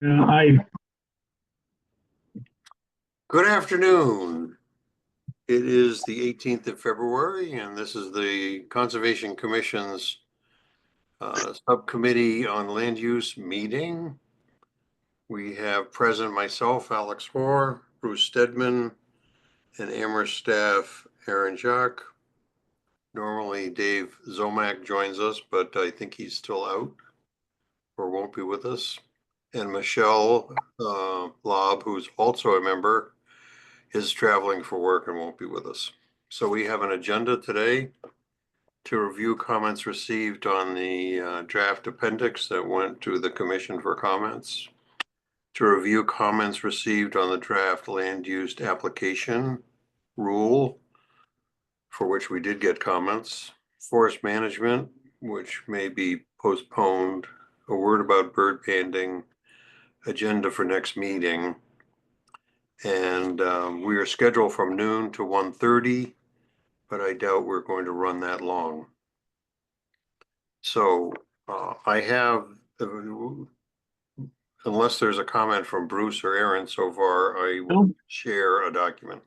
I Good afternoon. It is the 18th of February, and this is the Conservation Commission's Subcommittee on Land Use meeting. We have present myself, Alex Hoare, Bruce Stedman, and Amherst staff, Aaron Jock. Normally Dave Zomack joins us, but I think he's still out or won't be with us. And Michelle Lobb, who's also a member, is traveling for work and won't be with us. So we have an agenda today to review comments received on the draft appendix that went to the commission for comments, to review comments received on the draft land use application rule, for which we did get comments, forest management, which may be postponed, a word about bird banding, agenda for next meeting. And we are scheduled from noon to 1:30, but I doubt we're going to run that long. So I have, unless there's a comment from Bruce or Aaron so far, I will no, share a document.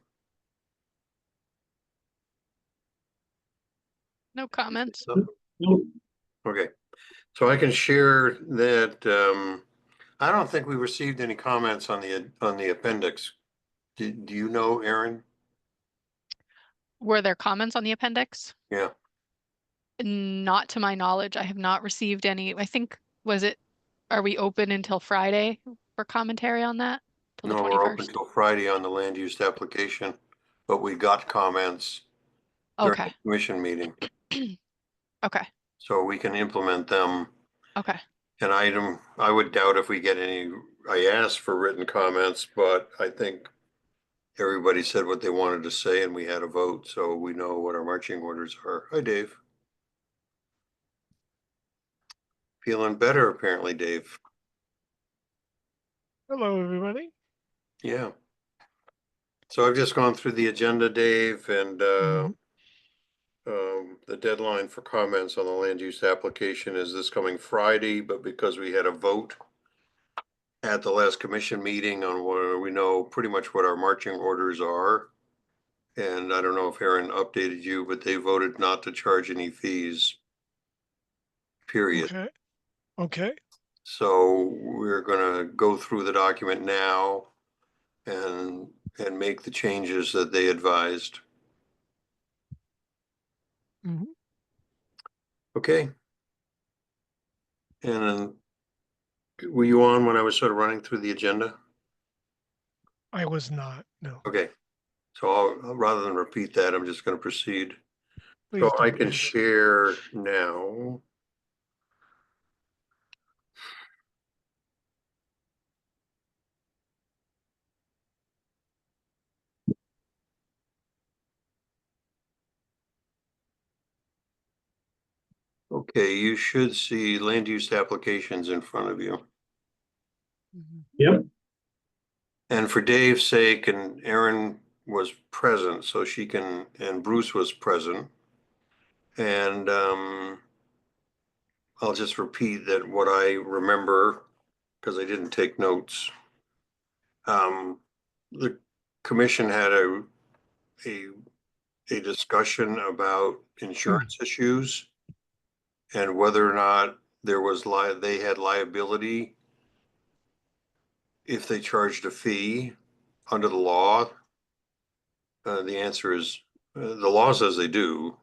No comments. no, Okay, so I can share that. I don't think we received any comments on the appendix. Do you know, Aaron? Were there comments on the appendix? Yeah. Not to my knowledge. I have not received any. I think, are we open until Friday for commentary on that? Till the No, we're open 21st? till Friday on the land use application, but we got comments during the Okay. commission meeting, Okay. so we can implement them. Okay. An item, I would doubt if we get any, I asked for written comments, but I think everybody said what they wanted to say and we had a vote, so we know what our marching orders are. Hi, Dave. Feeling better, apparently, Dave. Hello, everybody. Yeah. So I've just gone through the agenda, Dave, and the deadline for comments on the land use application is this coming Friday, but because we had a vote at the last commission meeting on where we know pretty much what our marching orders are, and I don't know if Aaron updated you, but they voted not to charge any fees, period. Okay. Okay. So we're gonna go through the document now and make the changes that they advised. Mhm. Okay. And then, were you on when I was sort of running through the agenda? I was not. No. Okay. So rather than repeat that, I'm just gonna proceed. Please So I don't. can share now. Okay, you should see land use applications in front of you. yep, And for Dave's sake, and Aaron was present, so she can, and Bruce was present. And I'll just repeat that what I remember, because I didn't take notes. The commission had a, a discussion about insurance issues and whether or not there was they had liability if they charged a fee under the law. The answer is the law says they do,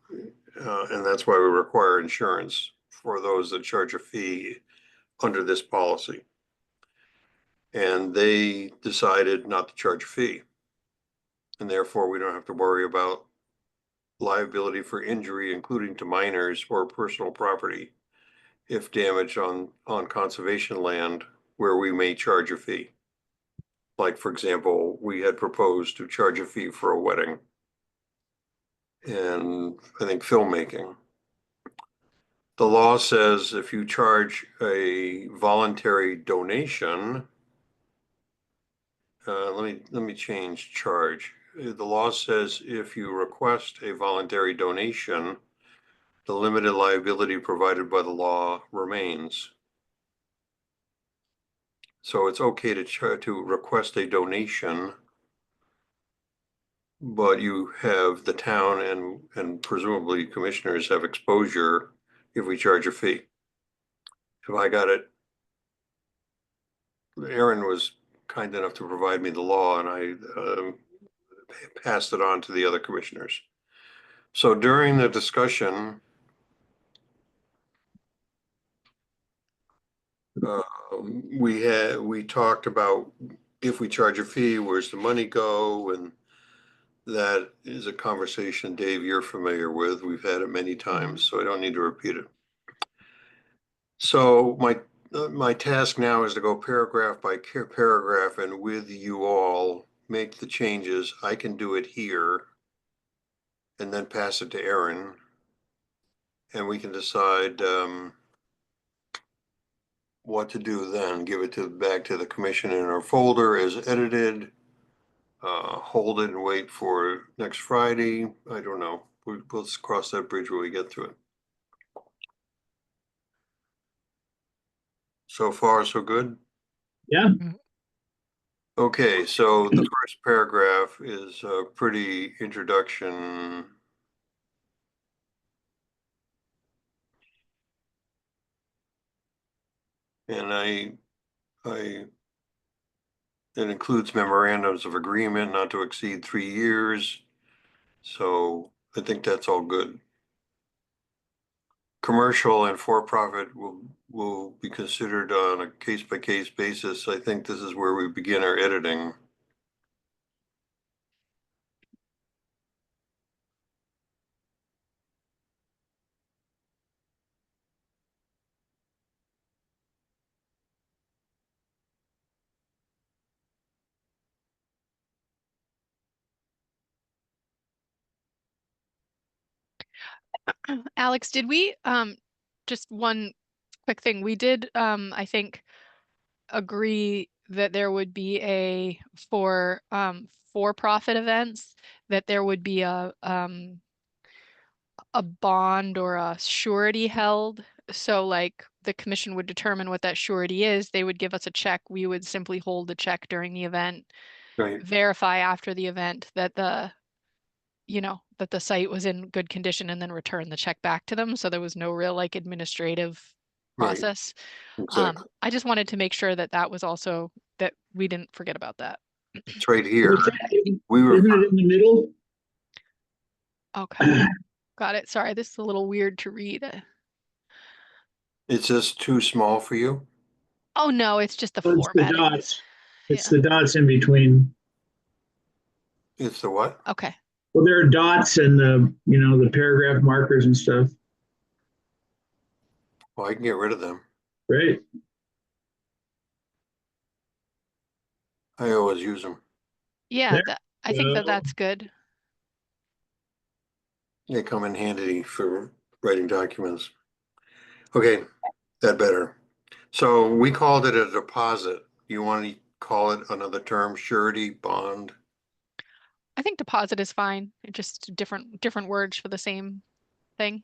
and that's why we require insurance for those that charge a fee under this policy. And they decided not to charge a fee. And therefore, we don't have to worry about liability for injury, including to minors or personal property, if damaged on conservation land where we may charge a fee. Like, for example, we had proposed to charge a fee for a wedding and I think filmmaking. The law says if you charge a voluntary donation, let me change charge. The law says if you request a voluntary donation, the limited liability provided by the law remains. So it's okay to try to request a donation, but you have the town and presumably commissioners have exposure if we charge a fee. If I got it, Aaron was kind enough to provide me the law and I passed it on to the other commissioners. So during the discussion, we talked about if we charge a fee, where's the money go? And that is a conversation, Dave, you're familiar with. We've had it many times, so I don't need to repeat it. So my task now is to go paragraph by paragraph and with you all make the changes. I can do it here and then pass it to Aaron. And we can decide what to do then. Give it back to the commission in our folder as edited. Hold it and wait for next Friday. I don't know. We'll cross that bridge when we get to it. So far, so good? Yeah. Okay, so the first paragraph is a pretty introduction. And it includes memorandums of agreement not to exceed 3 years. So I think that's all good. Commercial and for-profit will be considered on a case-by-case basis. I think this is where we begin our editing. Alex, did we, just one quick thing, we did, I think, agree that there would be for-profit events, that there would be a bond or a surety held. So like the commission would determine what that surety is. They would give us a check. We would simply hold the check during the event, Right, verify after the event that that the site was in good condition and then return the check back to them. So there was no real like administrative right, process. exactly. I just wanted to make sure that that was also, that we didn't forget about that. It's right here. What's that? We were, Isn't it in the middle? Okay, got it. Sorry, this is a little weird to read. it's just too small for you? Oh no, it's just the Oh, it's the formatting. dots. It's Yeah. the dots in between. It's the what? Okay. Well, there are dots and the paragraph markers and stuff, Well, I can get rid of them. right? I always use them. Yeah, There that I think that that's good. They come in handy for writing documents. Okay, that better. So we called it a deposit. You want to call it another term, surety, bond? I think deposit is fine. Just different words for the same thing.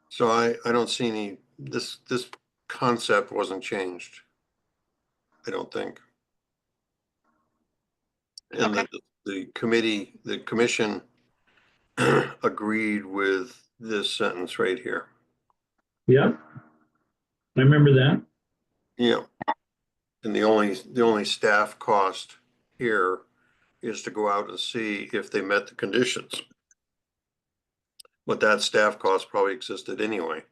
So I don't see any, this concept wasn't changed. I don't think. And Okay. the commission agreed with this sentence right here. Yep. I remember that. Yeah. And the only staff cost here is to go out and see if they met the conditions. But that staff cost probably existed anyway.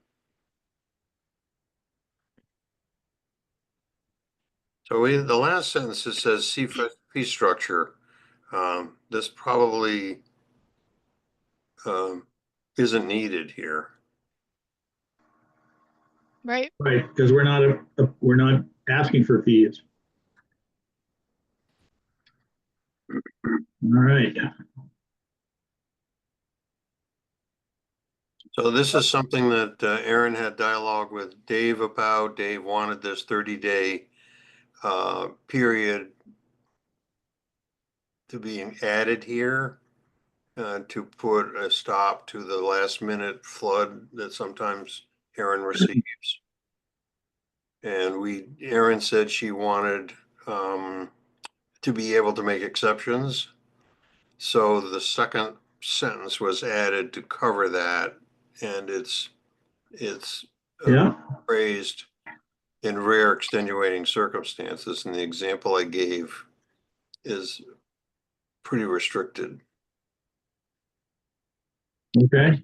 So the last sentence, it says see fee structure. This probably isn't needed here. Right. Right, because we're not asking for fees. All right. So this is something that Aaron had dialogue with Dave about. Dave wanted this 30-day period to be added here to put a stop to the last minute flood that sometimes Aaron receives. And Erin said she wanted to be able to make exceptions. So the second sentence was added to cover that, and it's Yeah, phrased in rare extenuating circumstances, and the example I gave is pretty restricted. okay.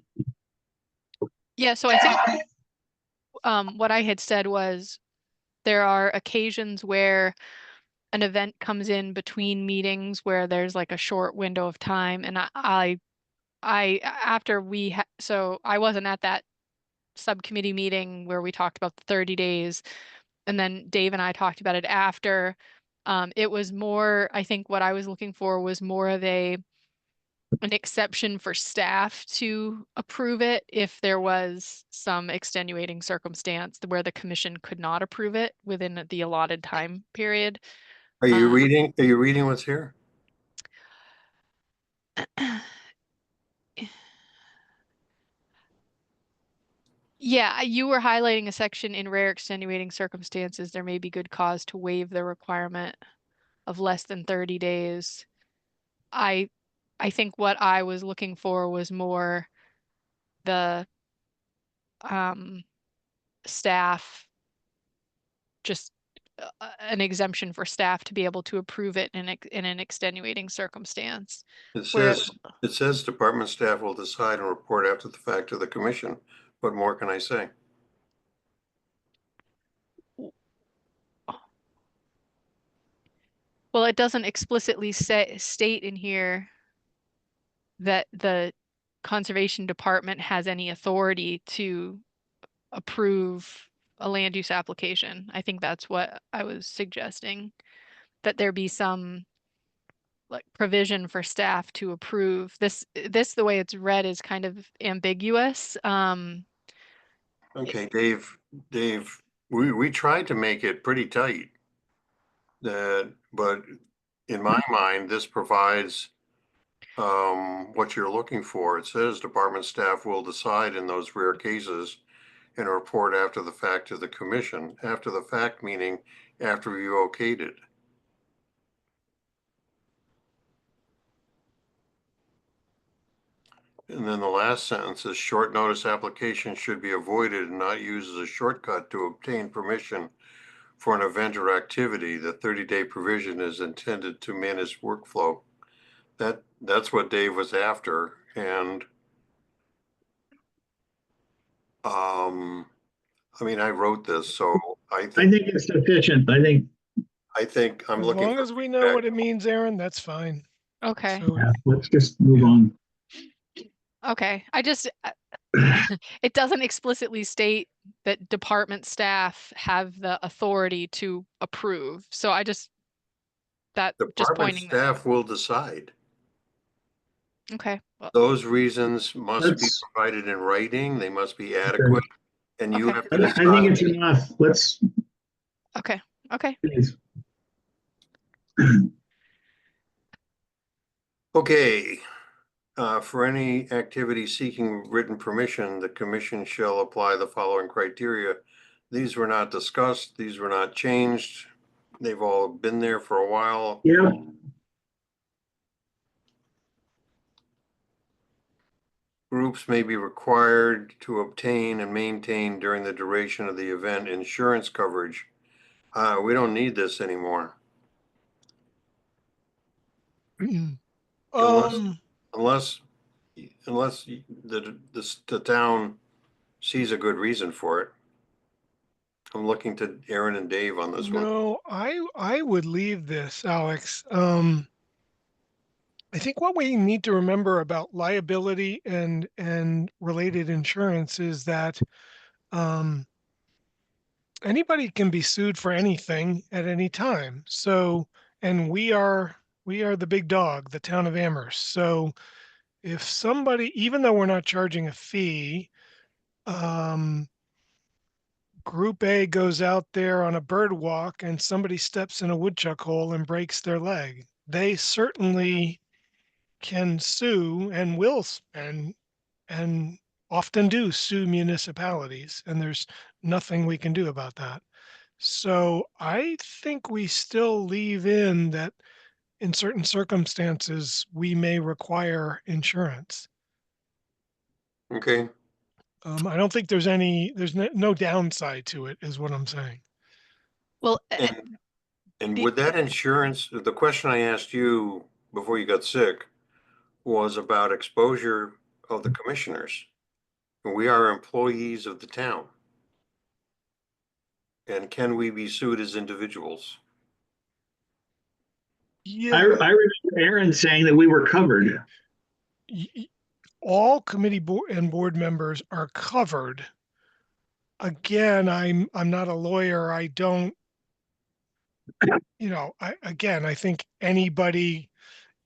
Yeah, so I think what I had said was there are occasions where an event comes in between meetings where there's like a short window of time, and after so I wasn't at that subcommittee meeting where we talked about the 30 days, and then Dave and I talked about it after. It was more, I think what I was looking for was more of an exception for staff to approve it if there was some extenuating circumstance where the commission could not approve it within the allotted time period. Are you reading what's here? Yeah, you were highlighting a section in rare extenuating circumstances, there may be good cause to waive the requirement of less than 30 days. I think what I was looking for was more the staff, just an exemption for staff to be able to approve it in an extenuating circumstance. It Where says department staff will decide and report after the fact to the commission. What more can I say? well, it doesn't explicitly state in here that the conservation department has any authority to approve a land use application. I think that's what I was suggesting, that there be some like provision for staff to approve. This the way it's read is kind of ambiguous. Okay, Dave, we tried to make it pretty tight. But in my mind, this provides what you're looking for. It says department staff will decide in those rare cases and report after the fact to the commission. After the fact meaning after you okayed it. And then the last sentence is short notice application should be avoided and not used as a shortcut to obtain permission for an event or activity. The 30-day provision is intended to manage workflow. That's what Dave was after. And I mean, I wrote this, so I I think it's sufficient. I think, I'm As looking long for as we know feedback. what it means, Aaron, that's fine. Okay. So yeah, let's just move on. Okay. I just it doesn't explicitly state that department staff have the authority to approve. So I just just Department pointing that. staff will decide. Okay. Well, Those reasons must be Let's, provided in writing. They must be adequate. And you Okay. have I to I think it's decide. enough. Let's, okay. Okay. please. Okay. For any activity seeking written permission, the commission shall apply the following criteria. These were not discussed. These were not changed. They've all been there for a while. Yeah, Groups may be required to obtain and maintain during the duration of the event insurance coverage. We don't need this anymore. Unless the town sees a good reason for it. I'm looking to Aaron and Dave on this one. no, I would leave this, Alex. I think what we need to remember about liability and related insurance is that anybody can be sued for anything at any time. So, and we are the big dog, the town of Amherst. So, if somebody, even though we're not charging a fee, Group A goes out there on a bird walk and somebody steps in a woodchuck hole and breaks their leg, they certainly can sue and will and often do sue municipalities, and there's nothing we can do about that. So I think we still leave in that in certain circumstances, we may require insurance. Okay, I don't think there's no downside to it, is what I'm saying. Well, and the- would that insurance, the question I asked you before you got sick was about exposure of the commissioners. We are employees of the town. And can we be sued as individuals? I Yeah, remember Aaron saying that we were covered. all committee and board members are covered. Again, I'm not a lawyer. I don't, I think anybody,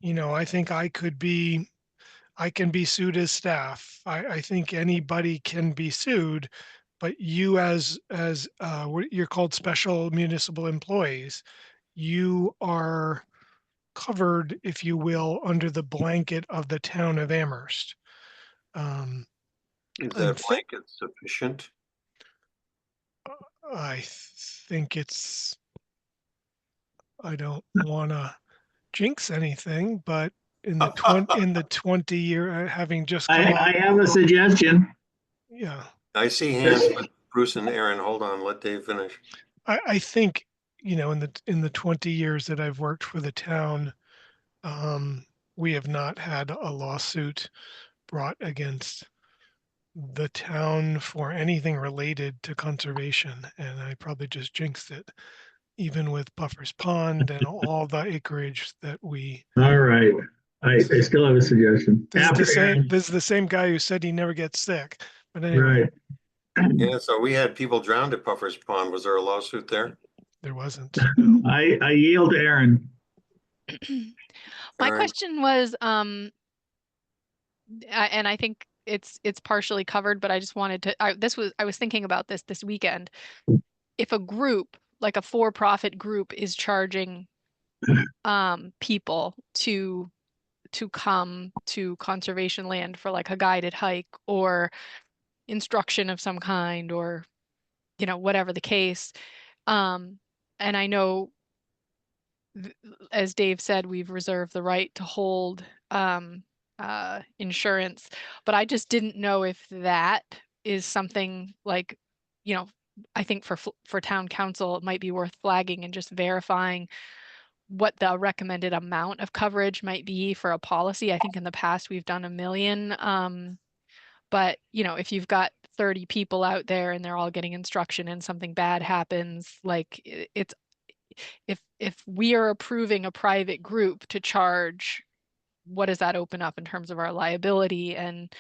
I think I can be sued as staff. I think anybody can be sued, but you you're called special municipal employees, you are covered, if you will, under the blanket of the town of Amherst. Um, Is I'm that thi- blanket sufficient? I think I don't want to jinx anything, but in the 20 year, having just come I out, have a suggestion. yeah, I see hands, but Bruce and Aaron, hold on, let Dave finish. I think, in the 20 years that I've worked for the town, we have not had a lawsuit brought against the town for anything related to conservation, and I probably just jinxed it, even with Buffer's Pond and all the acreage that we. All right. I still have a suggestion. After Aaron, This is the same guy who said he never gets sick. But anyway, right. Yeah, so we had people drowned at Puffer's Pond. Was there a lawsuit there? there wasn't. No. I yield to Aaron. my Aaron? question was, and I think it's partially covered, but I just wanted to, I was thinking about this weekend. If a group, like a for-profit group, is charging people to come to conservation land for like a guided hike or instruction of some kind, or whatever the case, and I know, as Dave said, we've reserved the right to hold insurance, but I just didn't know if that is something like, I think for town council, it might be worth flagging and just verifying what the recommended amount of coverage might be for a policy. I think in the past we've done 1 million. But if you've got 30 people out there and they're all getting instruction and something bad happens, like it's, if we are approving a private group to charge, what does that open up in terms of our liability, and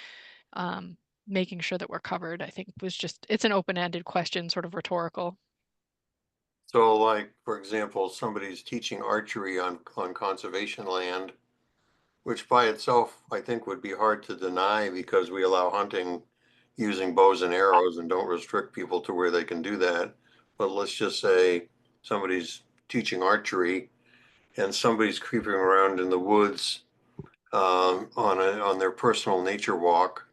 making sure that we're covered, I think it's an open-ended question, sort of rhetorical. So like, for example, somebody's teaching archery on conservation land, which by itself, I think would be hard to deny because we allow hunting using bows and arrows and don't restrict people to where they can do that. But let's just say somebody's teaching archery and somebody's creeping around in the woods on their personal nature walk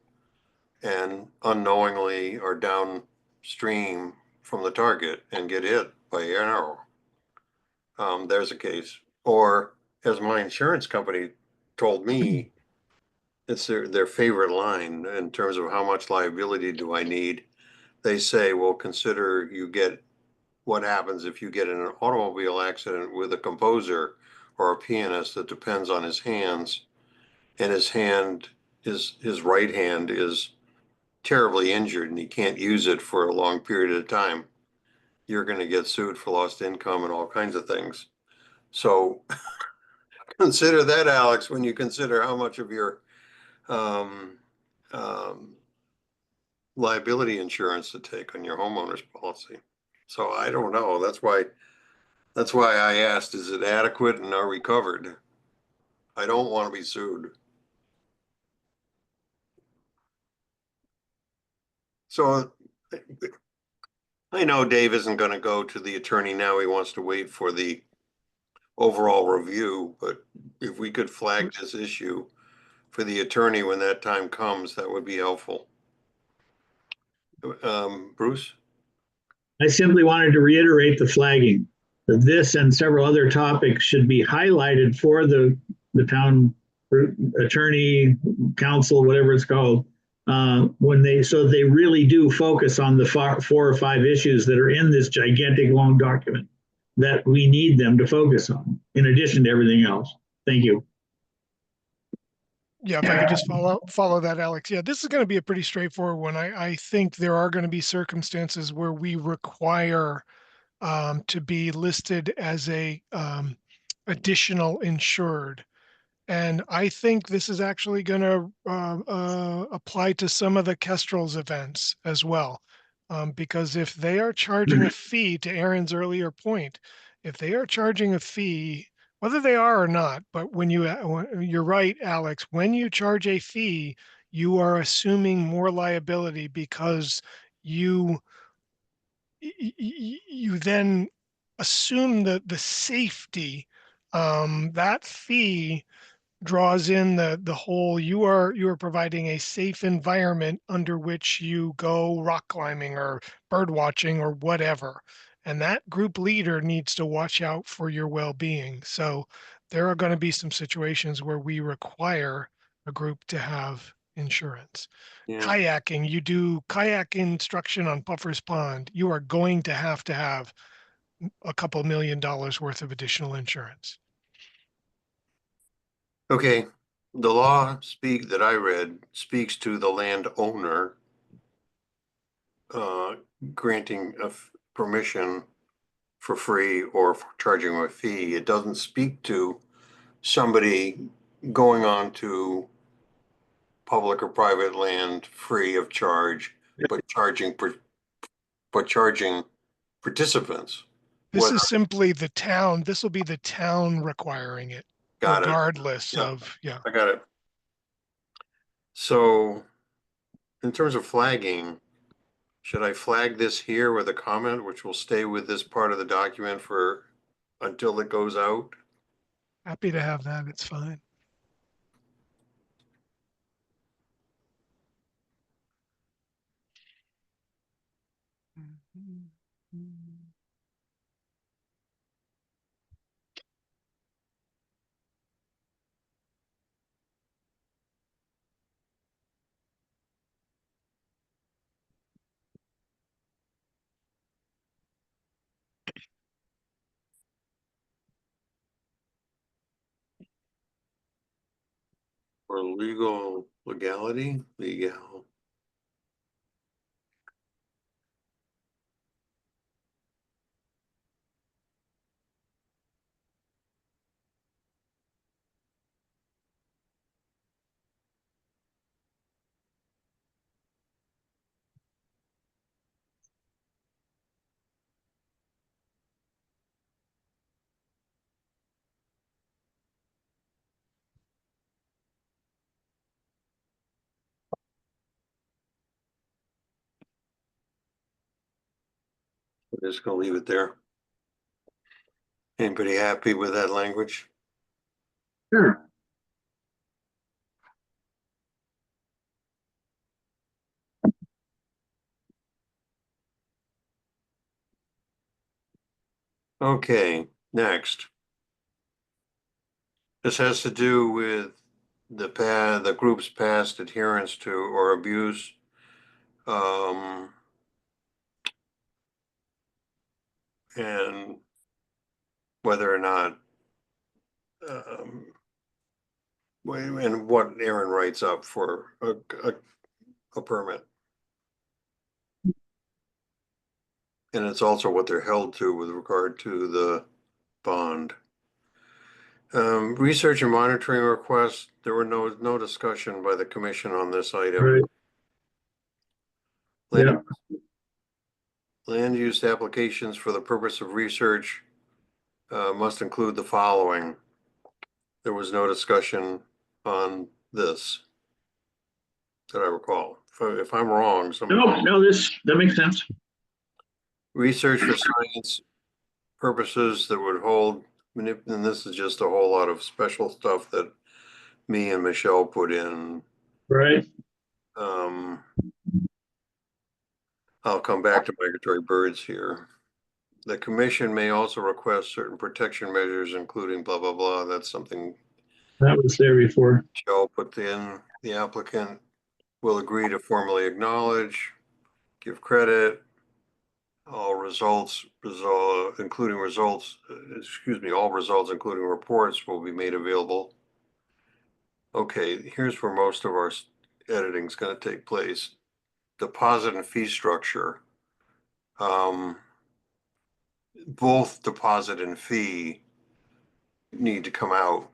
and unknowingly are downstream from the target and get hit by an arrow. There's a case. Or as my insurance company told me, it's their favorite line in terms of how much liability do I need. They say, well, consider what happens if you get in an automobile accident with a composer or a pianist that depends on his hands, and his right hand is terribly injured and he can't use it for a long period of time. You're going to get sued for lost income and all kinds of things. So consider that, Alex, when you consider how much of your um, um, liability insurance to take on your homeowner's policy. So I don't know. That's why I asked, is it adequate and are we covered? I don't want to be sued. So I know Dave isn't going to go to the attorney now. He wants to wait for the overall review, but if we could flag this issue for the attorney when that time comes, that would be helpful. Bruce? I simply wanted to reiterate the flagging. That this and several other topics should be highlighted for the town attorney, council, whatever it's called, when they, so they really do focus on the 4 or 5 issues that are in this gigantic long document that we need them to focus on, in addition to everything else. Thank you. Yeah, if I could just follow that, Alex. Yeah, this is going to be a pretty straightforward one. I think there are going to be circumstances where we require to be listed as a additional insured. And I think this is actually going to apply to some of the Kestrel's events as well. Because if they are charging a fee, to Aaron's earlier point, if they are charging a fee, whether they are or not, but when you're right, Alex, when you charge a fee, you are assuming more liability because you you then assume the safety. That fee draws in the whole, you are providing a safe environment under which you go rock climbing or bird watching or whatever. And that group leader needs to watch out for your well-being. So there are going to be some situations where we require a group to have insurance. Yeah. Kayaking, you do kayak instruction on Puffer's Pond, you are going to have a couple $1 million worth of additional insurance. Okay, the law that I read speaks to the landowner granting permission for free or for charging a fee. It doesn't speak to somebody going on to public or private land free of charge, but charging participants. This is simply the town. This will be the town requiring it, Got it. regardless Yeah. of, yeah. I got it. So in terms of flagging, should I flag this here with a comment, which will stay with this part of the document for until it goes out? Happy to have that. It's fine. Or legality, legal. We're just gonna leave it there. Anybody happy with that language? Sure. Okay, next. This has to do with the group's past adherence to or abuse. And whether or not and what Aaron writes up for a permit. And it's also what they're held to with regard to the bond. Research and monitoring requests, there were no discussion by the commission on this item. Right. Land, Yeah. land use applications for the purpose of research must include the following. There was no discussion on this that I recall. If I'm wrong, No, that makes sense. research for science purposes that would hold, and this is just a whole lot of special stuff that me and Michelle put in. Right. I'll come back to migratory birds here. The commission may also request certain protection measures, including blah, blah, blah. That's something That was there before. Joe put in. The applicant will agree to formally acknowledge, give credit. All results, including results, all results, including reports, will be made available. Okay, here's where most of our editing is going to take place. Deposit and fee structure. Both deposit and fee need to come out.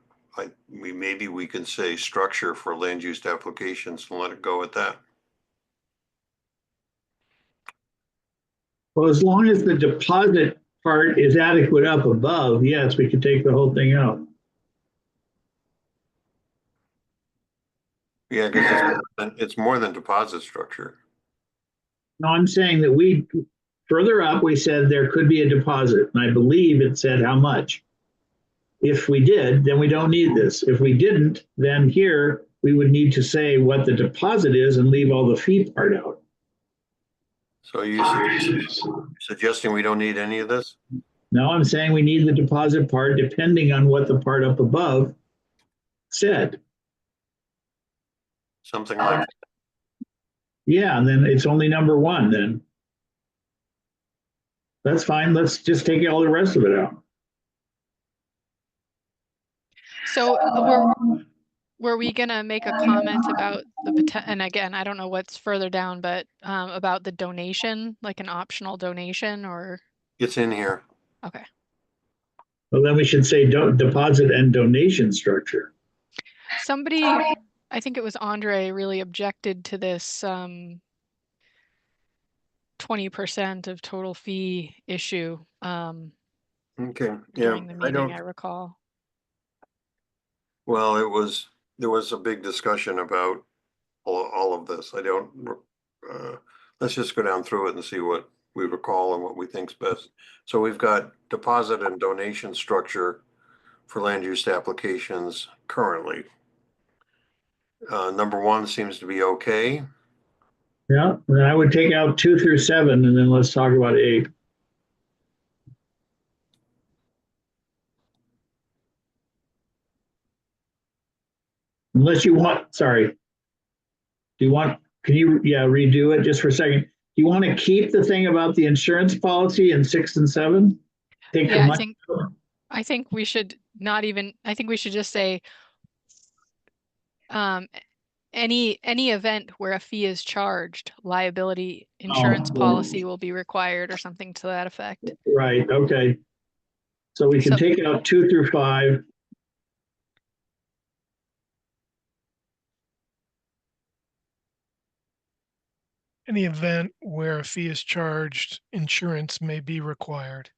Maybe we can say structure for land use applications and let it go at that. Well, as long as the deposit part is adequate up above, yes, we could take the whole thing out. Yeah, because it's more than deposit structure. No, I'm saying that further up, we said there could be a deposit, and I believe it said how much. If we did, then we don't need this. If we didn't, then here we would need to say what the deposit is and leave all the fee part out. So you suggesting we don't need any of this? Now I'm saying we need the deposit part depending on what the part up above said. Something like that. Yeah, and then it's only number one then. That's fine. Let's just take all the rest of it out. So were we gonna make a comment about the potential? And again, I don't know what's further down, but about the donation, like an optional donation, or It's in here. okay. Well, then we should say deposit and donation structure. Somebody, I think it was Andre, really objected to this 20% of total fee issue Okay, yeah, during the meeting, I recall. Well, there was a big discussion about all of this. Let's just go down through it and see what we recall and what we think's best. So we've got deposit and donation structure for land use applications currently. Number one seems to be okay. Yeah, and I would take out 2 through 7, and then let's talk about 8. Unless you want, sorry. Can you, redo it just for a second? Do you want to keep the thing about the insurance policy in 6 and 7? Take the Yeah, money. I think we should not even, I think we should just say any event where a fee is charged, liability insurance policy will be required or something to that effect. Right, okay. So we can take out 2 through 5. Any event where a fee is charged, insurance may be required.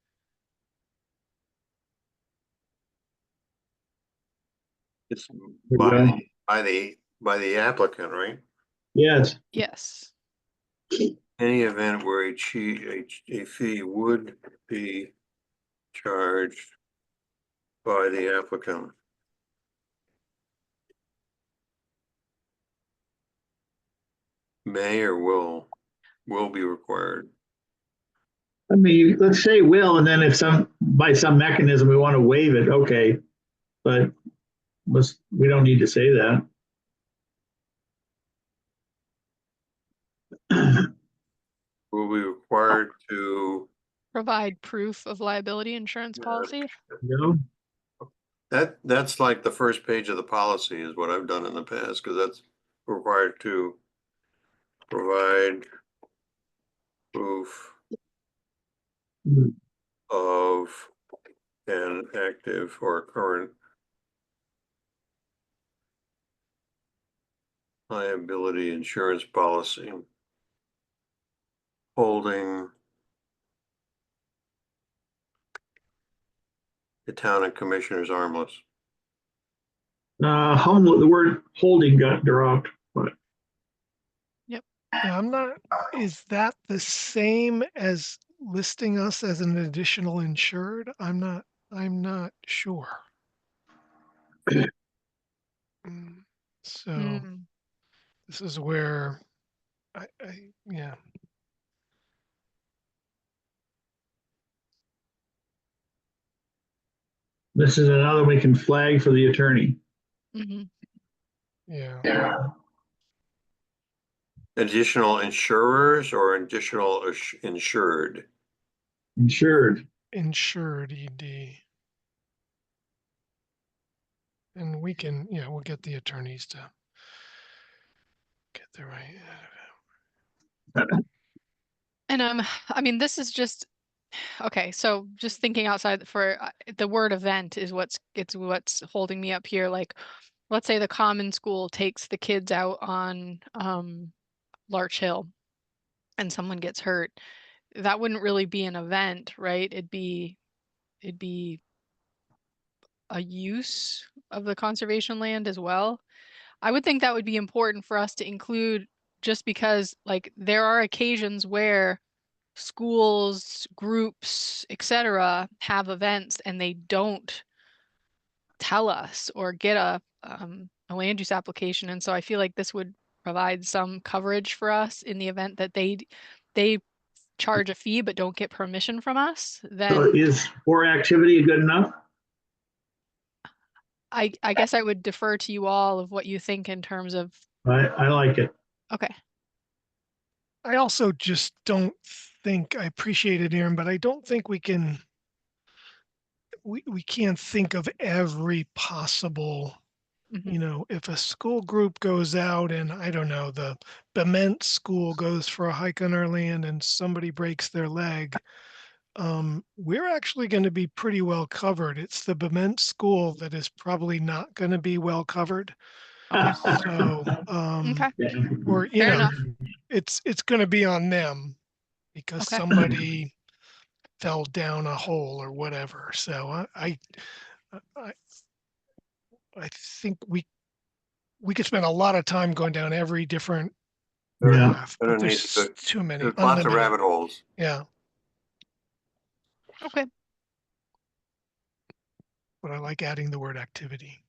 It's by the applicant, right? Yes. Yes. Any event where a fee would be charged by the applicant. May or will be required. I mean, let's say will, and then if by some mechanism we want to waive it, okay. But we don't need to say that. Will be required to Provide proof of liability insurance policy. That's like the first page of the policy is what I've done in the past, because that's required to provide proof of an active or current liability insurance policy holding the town and commissioners harmless. The word holding got dropped, but Yep. Yeah, I'm not, is that the same as listing us as an additional insured? I'm not sure. So this is where yeah. This is another we can flag for the attorney. Mhm. Yeah. Additional insurers or additional insured? Insured. Insured ED. And we can, we'll get the attorneys to get the right. And I mean, this is just okay. So just thinking outside for the word event is what's holding me up here. Like, let's say the common school takes the kids out on Larch Hill, and someone gets hurt. That wouldn't really be an event, right? It'd be a use of the conservation land as well. I would think that would be important for us to include, just because like there are occasions where schools, groups, etc. have events and they don't tell us or get a land use application. And so I feel like this would provide some coverage for us in the event that they charge a fee but don't get permission from us. So Then is for activity good enough? I guess I would defer to you all of what you think in terms of, I like it. okay. I also just don't think, I appreciate it, Aaron, but I don't think we can't think of every possible, Mhm. if a school group goes out and I don't know, the Bement school goes for a hike on our land and somebody breaks their leg, we're actually going to be pretty well covered. It's the Bement school that is probably not going to be well covered. Okay. So, Okay. or, Fair enough. it's going to be on them because Okay. somebody fell down a hole or whatever. So I, I think we could spend a lot of time going down every different Yeah. path, but Underneath, there's too many, there's lots of unlimited. rabbit holes. Yeah, Okay. but I like adding the word activity.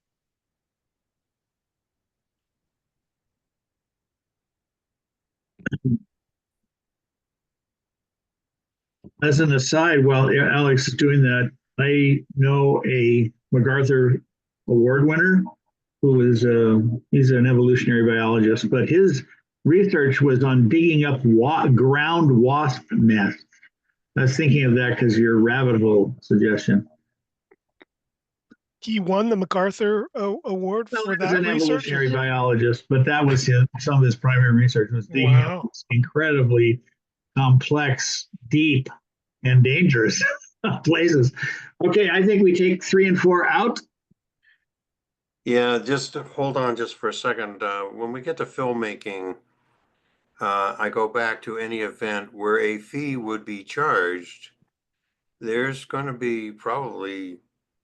As an aside, while Alex is doing that, I know a MacArthur Award winner who is he's an evolutionary biologist, but his research was on digging up ground wasp nests. I was thinking of that because your rabbit hole suggestion. He won the MacArthur Award Well, for as that an research. evolutionary biologist, but that was some of his primary research was digging up Wow. incredibly complex, deep, and dangerous places. Okay, I think we take 3 and 4 out. Yeah, just hold on just for a second. When we get to filmmaking, I go back to any event where a fee would be charged. There's going to be probably,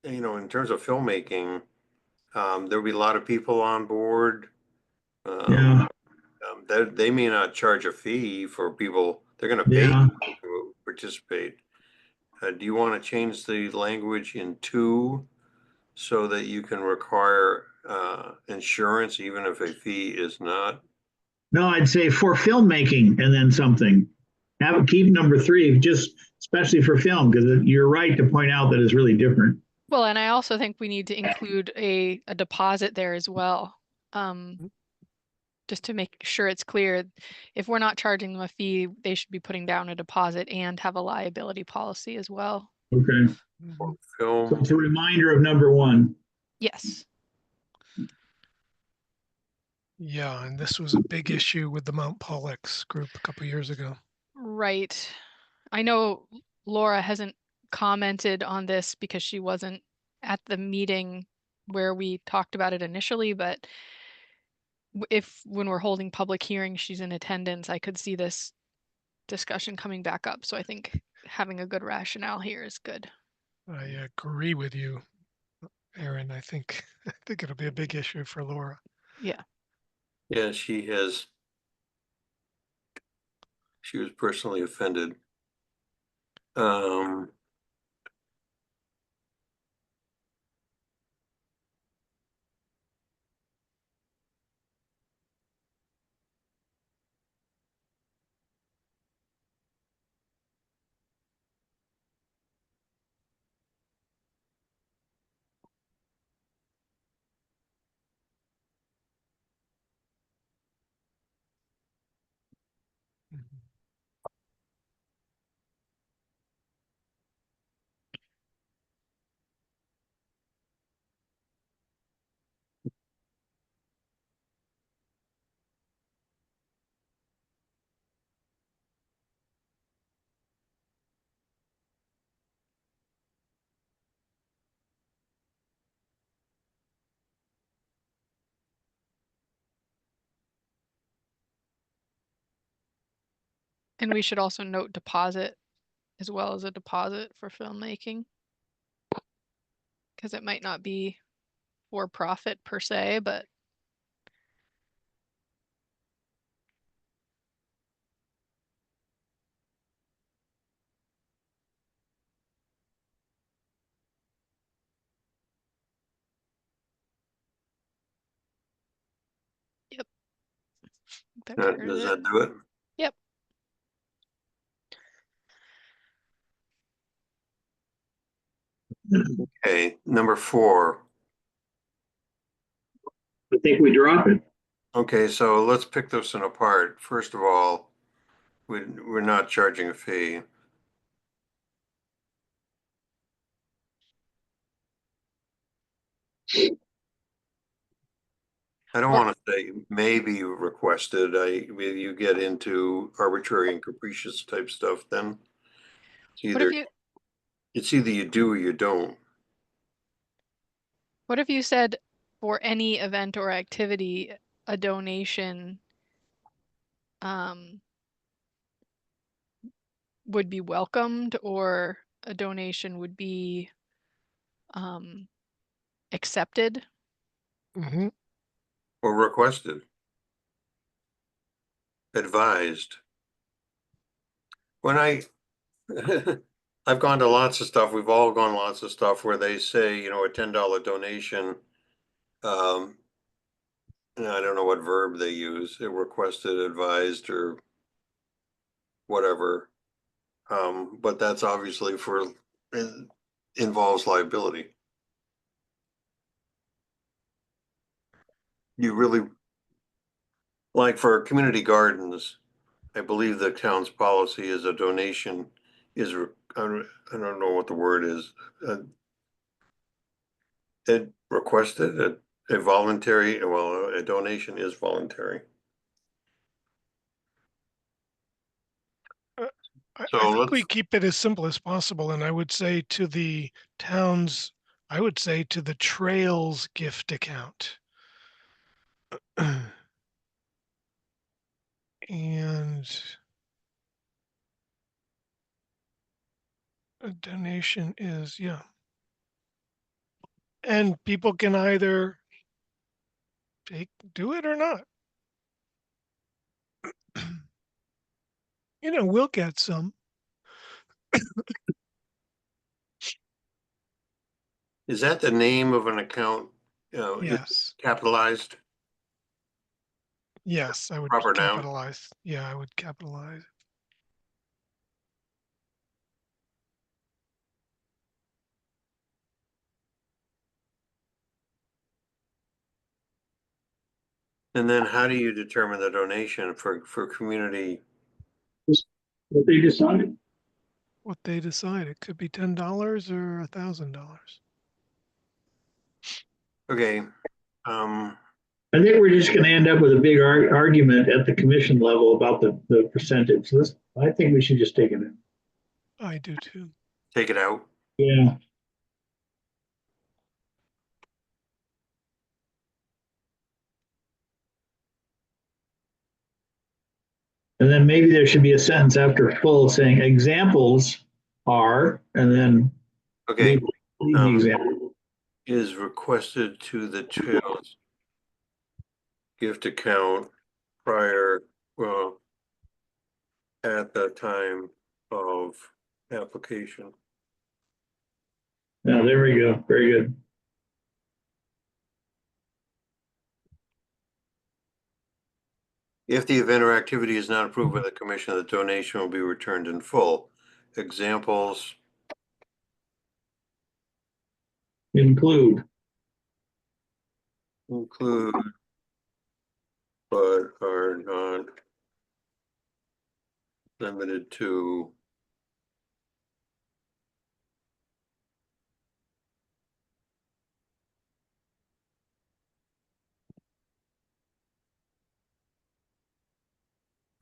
in terms of filmmaking, there'll be a lot of people on board. Yeah, They may not charge a fee for people. They're going to pay yeah. to participate. Do you want to change the language in 2 so that you can require insurance even if a fee is not? No, I'd say for filmmaking and then something. Keep number 3, just especially for film, because you're right to point out that it's really different. Well, and I also think we need to include a deposit there as well. Just to make sure it's clear, if we're not charging them a fee, they should be putting down a deposit and have a liability policy as well. Okay, Mhm. so Film. it's a reminder of number 1. Yes. Yeah, and this was a big issue with the Mount Pollux group a couple years ago. Right. I know Laura hasn't commented on this because she wasn't at the meeting where we talked about it initially, but if when we're holding public hearings, she's in attendance, I could see this discussion coming back up. So I think having a good rationale here is good. I agree with you, Aaron. I think I think it'll be a big issue for Laura. Yeah. Yeah, she was personally offended. Um, And we should also note deposit as well as a deposit for filmmaking. Because it might not be for profit per se, but yep. That covers Does it. that do it? Yep. Okay, number 4. I think we drop it. Okay, so let's pick this one apart. First of all, we're not charging a fee. I don't want to say maybe requested. You get into arbitrary and capricious type stuff, then What if it's either you do or you don't. you said for any event or activity, a donation would be welcomed, or a donation would be accepted? Mhm. Or requested, advised. When I've gone to lots of stuff, we've all gone lots of stuff where they say, a $10 donation, and I don't know what verb they use, requested, advised, or whatever. But that's obviously involves liability. You really, like for community gardens, I believe the town's policy is a donation is, I don't know what the word is. It requested a voluntary, well, a donation is voluntary. So I think we let's, keep it as simple as possible, and I would say to the town's, I would say to the Trails gift account. And a donation is, yeah. And people can either do it or not. We'll get some. is that the name of an account? Yes. Capitalized, Yes, I would proper noun? capitalize. Yeah, I would capitalize. And then how do you determine the donation for community? What they decided. What they decide. It could be $10 or $1,000. Okay, I think we're just gonna end up with a big argument at the commission level about the percentage. I think we should just take it in. I do too. take it out. Yeah. And then maybe there should be a sentence after full saying examples are, and then Okay, leave the example. is requested to the Trails gift account prior, well, at the time of application. Now, there we go. Very good. If the event or activity is not approved by the commission, the donation will be returned in full. Examples Include. include but are not limited to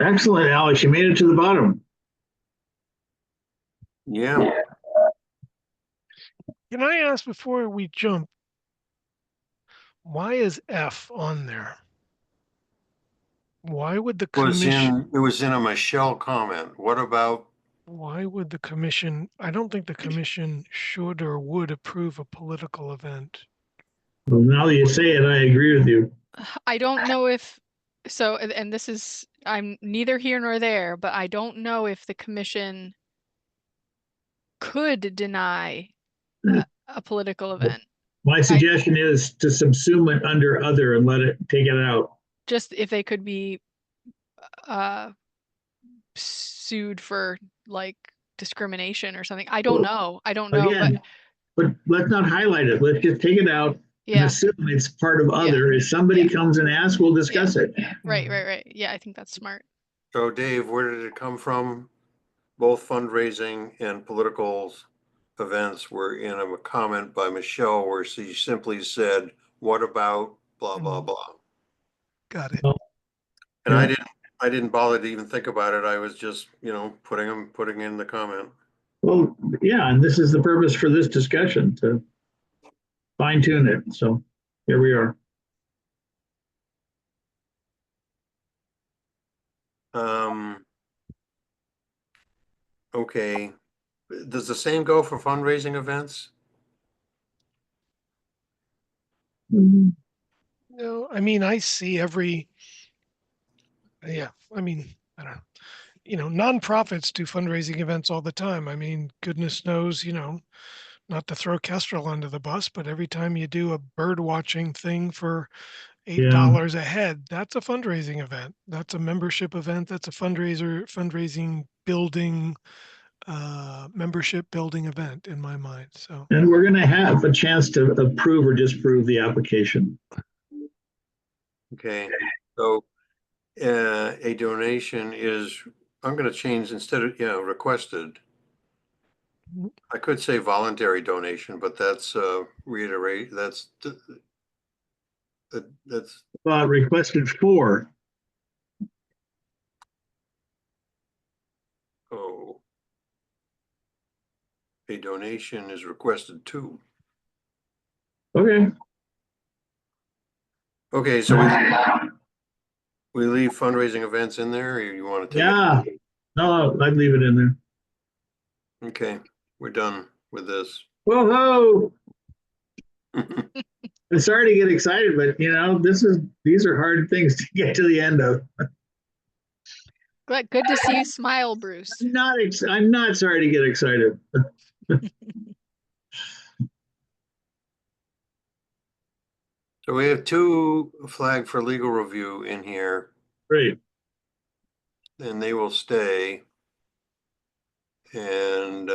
Excellent, Alex. You made it to the bottom. yeah. Can I ask before we jump, why is F on there? Why would the commission, It was in a Michelle comment. What about, I don't think the commission should or would approve a political event. Well, now that you say it, I agree with you. I don't know if, so, and this is, I'm neither here nor there, but I don't know if the commission could deny a political event. My suggestion is to subsume it under other and let it take it out. Just if they could be sued for like discrimination or something. I don't know. I don't know, Again, but let's not highlight it. Let's just take it out and yeah, assume it's part of other. If somebody Yeah. comes and asks, we'll discuss it. right. Yeah, I think that's smart. so Dave, where did it come from? Both fundraising and political events were in a comment by Michelle where she simply said, what about blah, blah, blah. Got it. And Yeah. I didn't bother to even think about it. I was just, putting in the comment. Well, yeah, and this is the purpose for this discussion, to fine tune it. So here we are. Okay. Does the same go for fundraising events? No, I mean, I see every, yeah, I mean, I don't know. Nonprofits do fundraising events all the time. I mean, goodness knows, not to throw Kestrel under the bus, but every time you do a bird watching thing for $8 a head, that's a fundraising event. That's a membership event. That's a fundraising building, membership building event in my mind. So, And we're going to have a chance to approve or disapprove the application. Okay. So a donation is, I'm going to change instead of, requested. I could say voluntary donation, but that's reiterate, that's Requested for. oh. A donation is requested too. Okay. Okay, so we leave fundraising events in there, or you want to take Yeah. No, I'd leave it in there. it? Okay, we're done with this. Whoa. I'm sorry to get excited, but these are hard things to get to the end of. Good to see you smile, Bruce. I'm not sorry to get excited. So we have two flagged for legal review in here, Great. and they will stay. And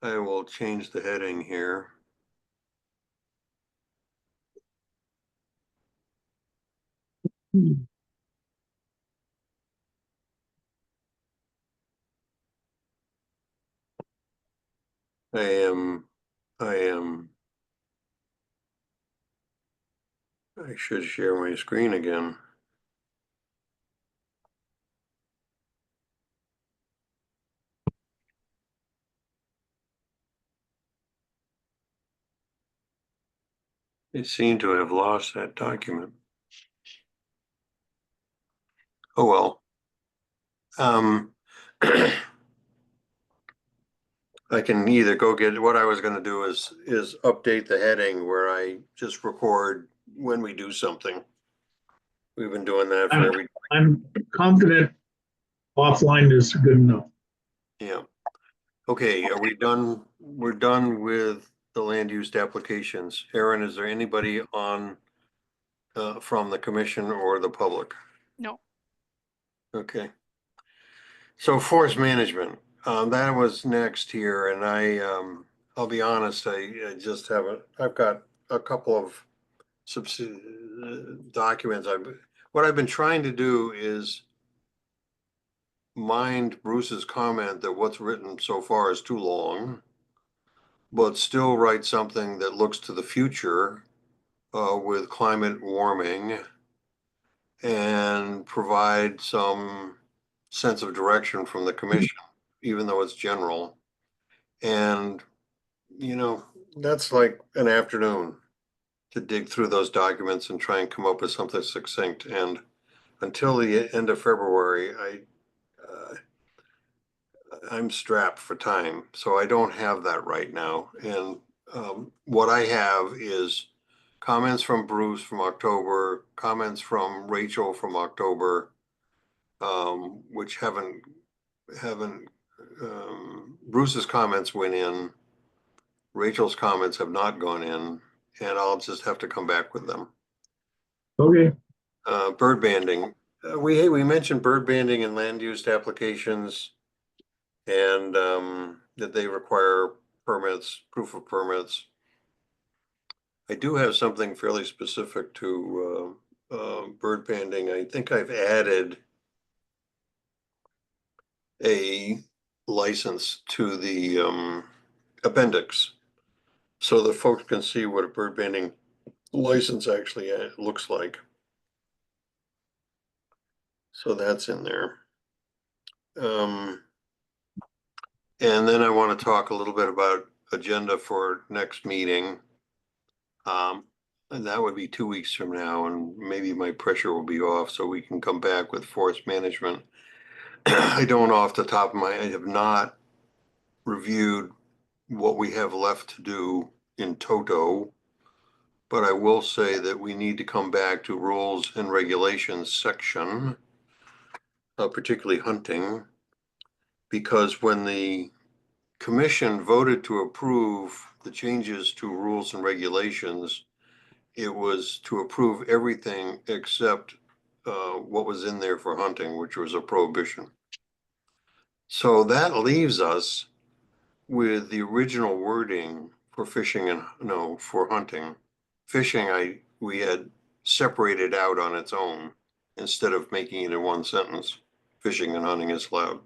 I will change the heading here. I should share my screen again. It seemed to have lost that document. Oh, well. I can either go get, what I was gonna do is update the heading where I just record when we do something. We've been doing that for every, I'm confident offline is good enough. yeah. Okay, are we done? We're done with the land use applications. Aaron, is there anybody on from the commission or the public? No. Okay. So forest management, that was next here, and I'll be honest, I just haven't, I've got a couple of documents. What I've been trying to do is mind Bruce's comment that what's written so far is too long, but still write something that looks to the future with climate warming and provide some sense of direction from the commission, even though it's general. And, you know, that's like an afternoon to dig through those documents and try and come up with something succinct. And until the end of February, I'm strapped for time, so I don't have that right now. And what I have is comments from Bruce from October, comments from Rachel from October, which haven't Bruce's comments went in, Rachel's comments have not gone in, and I'll just have to come back with them. Okay. Bird banding. We mentioned bird banding in land use applications, and that they require permits, proof of permits. I do have something fairly specific to bird banding. I think I've added a license to the appendix so that folks can see what a bird banding license actually looks like. So that's in there. And then I want to talk a little bit about agenda for next meeting. And that would be 2 weeks from now, and maybe my pressure will be off so we can come back with forest management. I don't off the top of my, I have not reviewed what we have left to do in toto, but I will say that we need to come back to rules and regulations section, particularly hunting, because when the commission voted to approve the changes to rules and regulations, it was to approve everything except what was in there for hunting, which was a prohibition. So that leaves us with the original wording for fishing and no, for hunting. Fishing, we had separated out on its own instead of making it in one sentence. Fishing and hunting is allowed.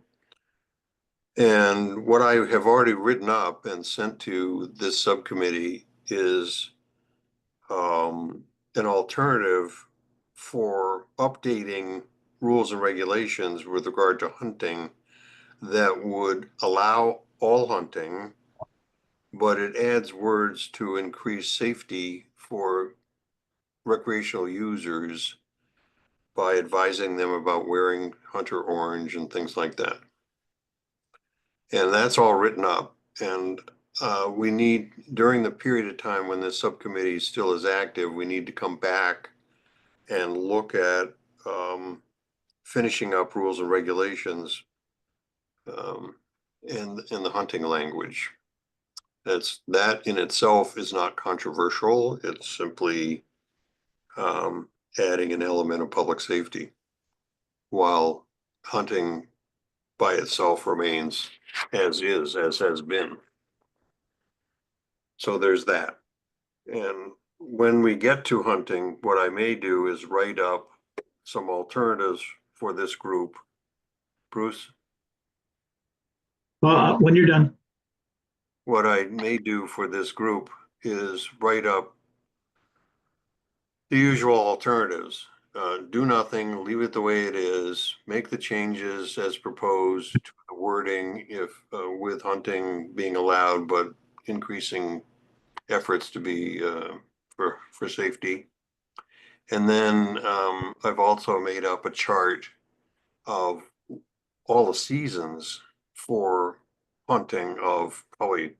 And what I have already written up and sent to this subcommittee is an alternative for updating rules and regulations with regard to hunting that would allow all hunting, but it adds words to increase safety for recreational users by advising them about wearing hunter orange and things like that. And that's all written up. And we need, during the period of time when this subcommittee still is active, we need to come back and look at finishing up rules and regulations in the hunting language. That in itself is not controversial. It's simply adding an element of public safety, while hunting by itself remains as is, as has been. So there's that. And when we get to hunting, what I may do is write up some alternatives for this group. Bruce? When you're done. What I may do for this group is write up the usual alternatives. Do nothing, leave it the way it is, make the changes as proposed to the wording if with hunting being allowed, but increasing efforts to be for safety. And then I've also made up a chart of all the seasons for hunting of probably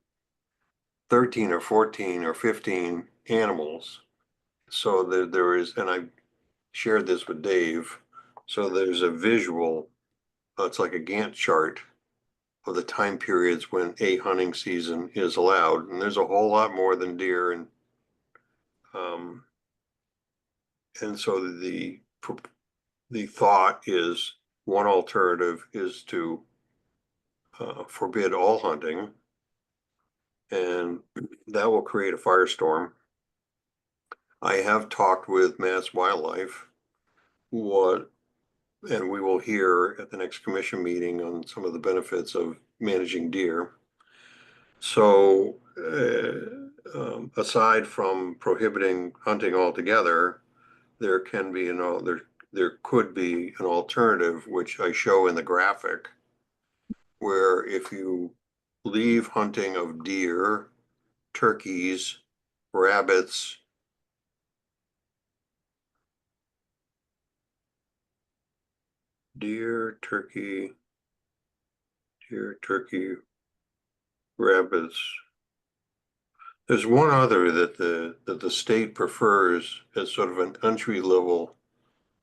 13 or 14 or 15 animals. So there is, and I shared this with Dave, so there's a visual, it's like a Gantt chart of the time periods when a hunting season is allowed. And there's a whole lot more than deer. And so the thought is, one alternative is to forbid all hunting, and that will create a firestorm. I have talked with Mass Wildlife. What and we will hear at the next commission meeting on some of the benefits of managing deer. So, aside from prohibiting hunting altogether, there can be there could be an alternative, which I show in the graphic, where if you leave hunting of deer, turkeys, rabbits, deer, turkey, rabbits. There's one other that the state prefers as sort of an entry level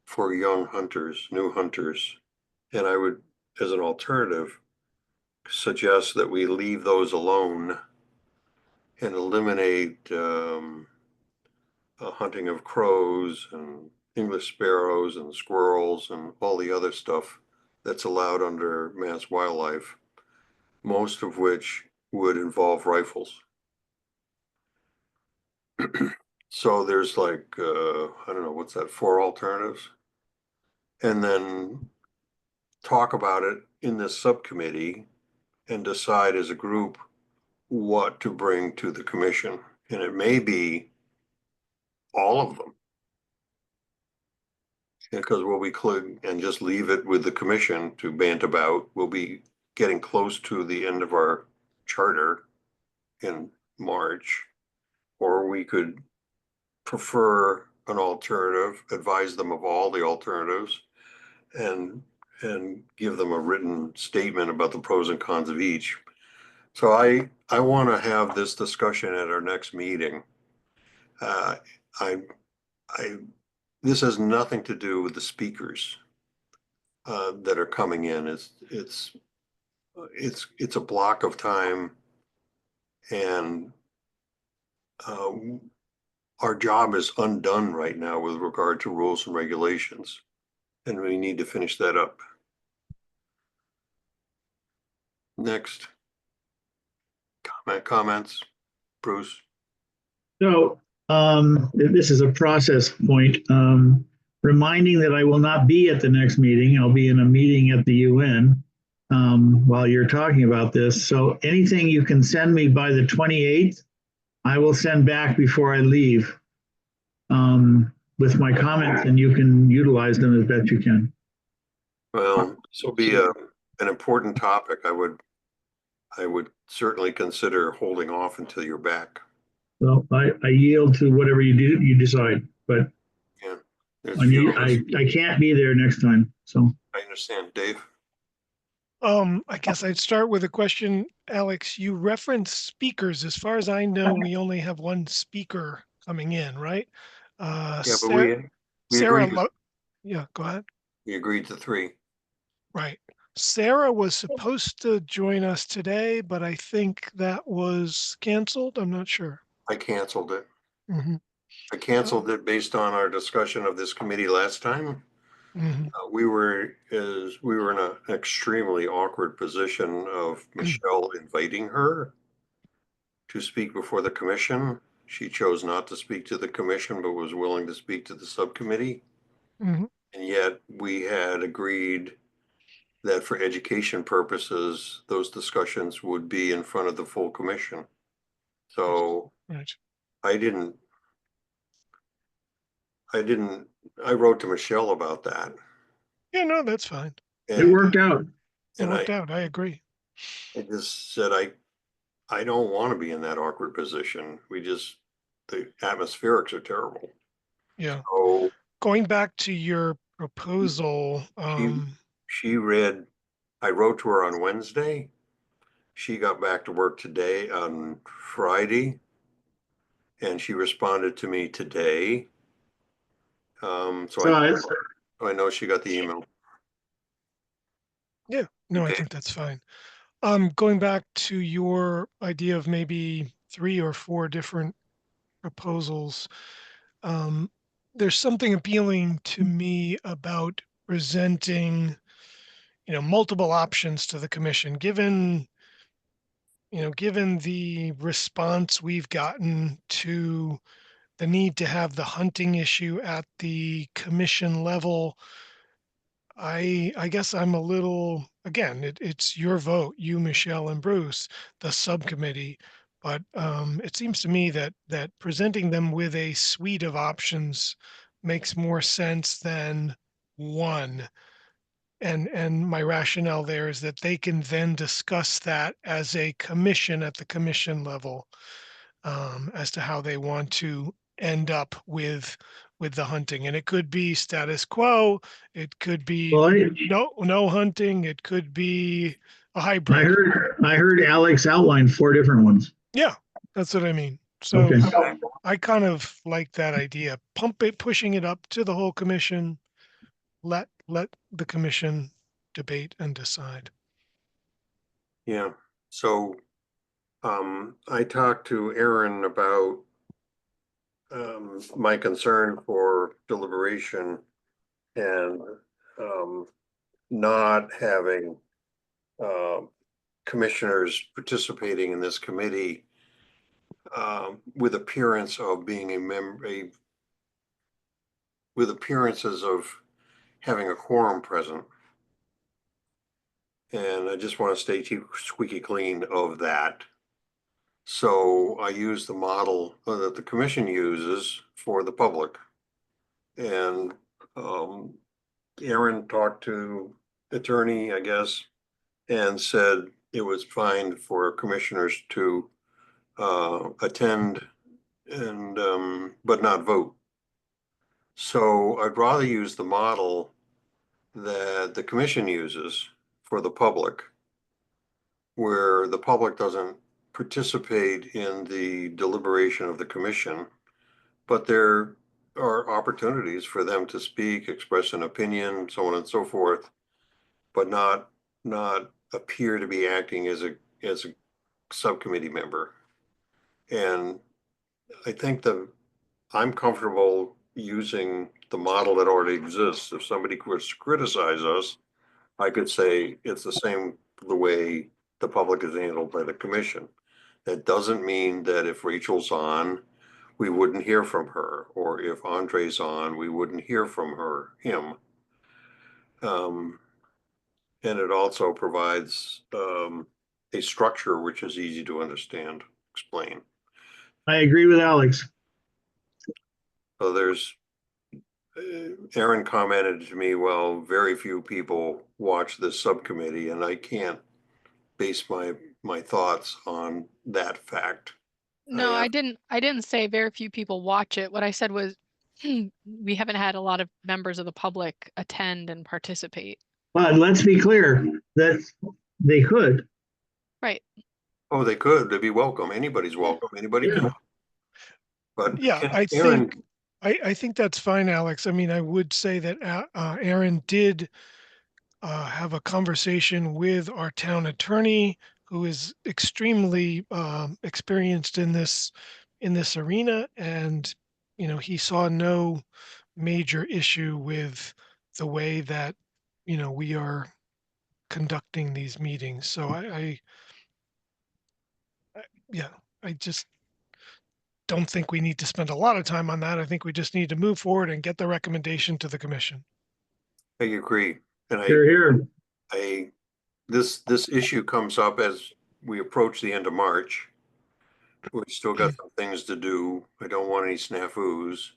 for young hunters, new hunters. And I would, as an alternative, suggest that we leave those alone and eliminate hunting of crows and English sparrows and squirrels and all the other stuff that's allowed under mass wildlife, most of which would involve rifles. So there's like, I don't know, what's that, 4 alternatives? And then talk about it in this subcommittee and decide as a group what to bring to the commission. And it may be all of them. Because we'll be and just leave it with the commission to bant about. We'll be getting close to the end of our charter in March, or we could prefer an alternative, advise them of all the alternatives, and give them a written statement about the pros and cons of each. So I want to have this discussion at our next meeting. This has nothing to do with the speakers that are coming in. It's a block of time, and our job is undone right now with regard to rules and regulations, and we need to finish that up. Next. Comments, Bruce? So this is a process point. Reminding that I will not be at the next meeting. I'll be in a meeting at the UN while you're talking about this. So anything you can send me by the 28th, I will send back before I leave with my comments, and you can utilize them as best you can. Well, this will be an important topic. I would certainly consider holding off until you're back. Well, I yield to whatever you decide, but Yeah, I can't be there next time. So I understand, Dave. I guess I'd start with a question, Alex. You referenced speakers. As far as I know, we only have one speaker coming in, right? Yeah, but Sarah, we Sarah, agreed. yeah, go ahead. We agreed to 3. Right. Sarah was supposed to join us today, but I think that was canceled. I'm not sure. I canceled it. Mhm. I canceled it based on our discussion of this committee last time. Mhm. We were in an extremely awkward position of Michelle inviting her to speak before the commission. She chose not to speak to the commission, but was willing to speak to the subcommittee. Mhm. And yet we had agreed that for education purposes, those discussions would be in front of the full commission. So Right. I wrote to Michelle about that. Yeah, no, that's fine. it worked out. It worked out. I agree. I just said, I don't want to be in that awkward position. The atmospherics are terrible. Yeah. So Going back to your proposal, she read, I wrote to her on Wednesday. She got back to work today on Friday, and she responded to me today. So I know she got the email. yeah, no, I Okay. think that's fine. Going back to your idea of maybe 3 or 4 different proposals, there's something appealing to me about presenting, multiple options to the commission, given the response we've gotten to the need to have the hunting issue at the commission level. I guess I'm a little, again, it's your vote, you, Michelle, and Bruce, the subcommittee. But it seems to me that presenting them with a suite of options makes more sense than one. And my rationale there is that they can then discuss that as a commission at the commission level, as to how they want to end up with the hunting. And it could be status quo, it could be Well, no hunting, it could be a I hybrid. heard Alex outline 4 different ones. Yeah, that's what I mean. So Okay. I kind of like that idea. Pump it, pushing it up to the whole commission. Let the commission debate and decide. Yeah, so I talked to Aaron about my concern for deliberation and not having commissioners participating in this committee with appearance of being a member, with appearances of having a quorum present. And I just want to stay squeaky clean of that. So I use the model that the commission uses for the public. And Aaron talked to attorney, I guess, and said it was fine for commissioners to attend and but not vote. So I'd rather use the model that the commission uses for the public, where the public doesn't participate in the deliberation of the commission, but there are opportunities for them to speak, express an opinion, so on and so forth, but not appear to be acting as a subcommittee member. And I think I'm comfortable using the model that already exists. If somebody was to criticize us, I could say it's the same the way the public is handled by the commission. That doesn't mean that if Rachel's on, we wouldn't hear from her, or if Andre's on, we wouldn't hear from him. And it also provides a structure which is easy to understand, explain. I agree with Alex. So there's, Aaron commented to me, well, very few people watch this subcommittee, and I can't base my thoughts on that fact. No, I didn't say very few people watch it. What I said was we haven't had a lot of members of the public attend and participate. But let's be clear that they could. Right. Oh, they could. They'd be welcome. Anybody's welcome. Anybody Yeah. can. But Yeah, Aaron, I think that's fine, Alex. I mean, I would say that Aaron did have a conversation with our town attorney, who is extremely experienced in this arena, and he saw no major issue with the way that we are conducting these meetings. So yeah, I just don't think we need to spend a lot of time on that. I think we just need to move forward and get the recommendation to the commission. I agree. And Here. This issue comes up as we approach the end of March. We still got some things to do. I don't want any snafus,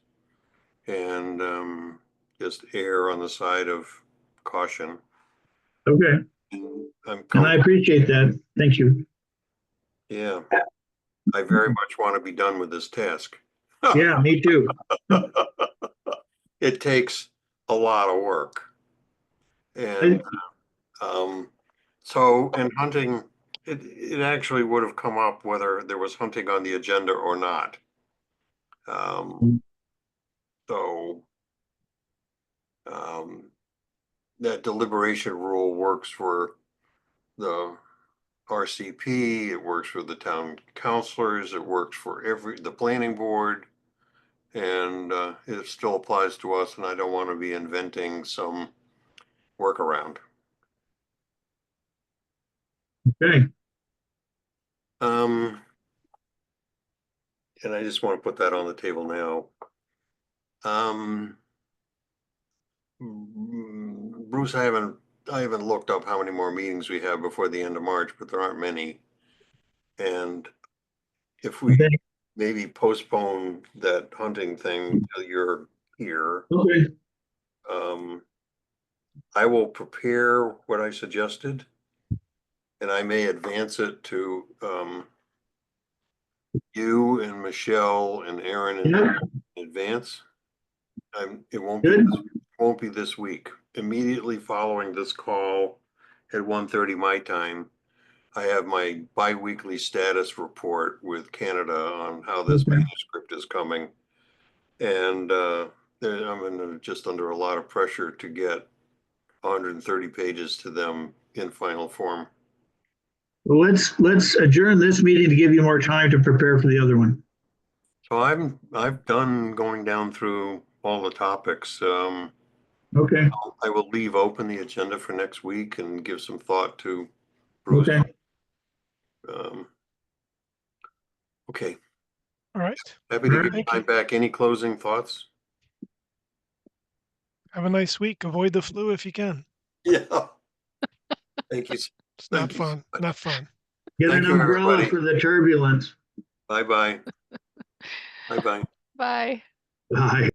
and just err on the side of caution. Okay. And And I appreciate that. Thank you. Yeah, I very much want to be done with this task. Yeah, me too. It takes a lot of work. And so in hunting, it actually would have come up whether there was hunting on the agenda or not. So that deliberation rule works for the RCP, it works for the town councilors, it works for the planning board, and it still applies to us, and I don't want to be inventing some workaround. Okay. And I just want to put that on the table now. Bruce, I haven't looked up how many more meetings we have before the end of March, but there aren't many. And if we Okay. maybe postpone that hunting thing till you're here, Okay. I will prepare what I suggested. And I may advance it to you and Michelle and Aaron Yeah, in advance. It good. won't be this week. Immediately following this call at 1:30 my time, I have my bi-weekly status report with Canada on how this Okay. manuscript is coming. And I'm just under a lot of pressure to get 130 pages to them in final form. Well, let's adjourn this meeting to give you more time to prepare for the other one. So I've done going down through all the topics. Okay. I will leave open the agenda for next week and give some thought to Bruce. Okay. Okay, All right. happy to give Thank time you. back. Any closing thoughts? Have a nice week. Avoid the flu if you can. Yeah. Thank you. It's Thank not you so fun. much. Not fun. Get Thank an you, umbrella everybody. for the turbulence. Bye-bye. Bye-bye. Bye. Bye.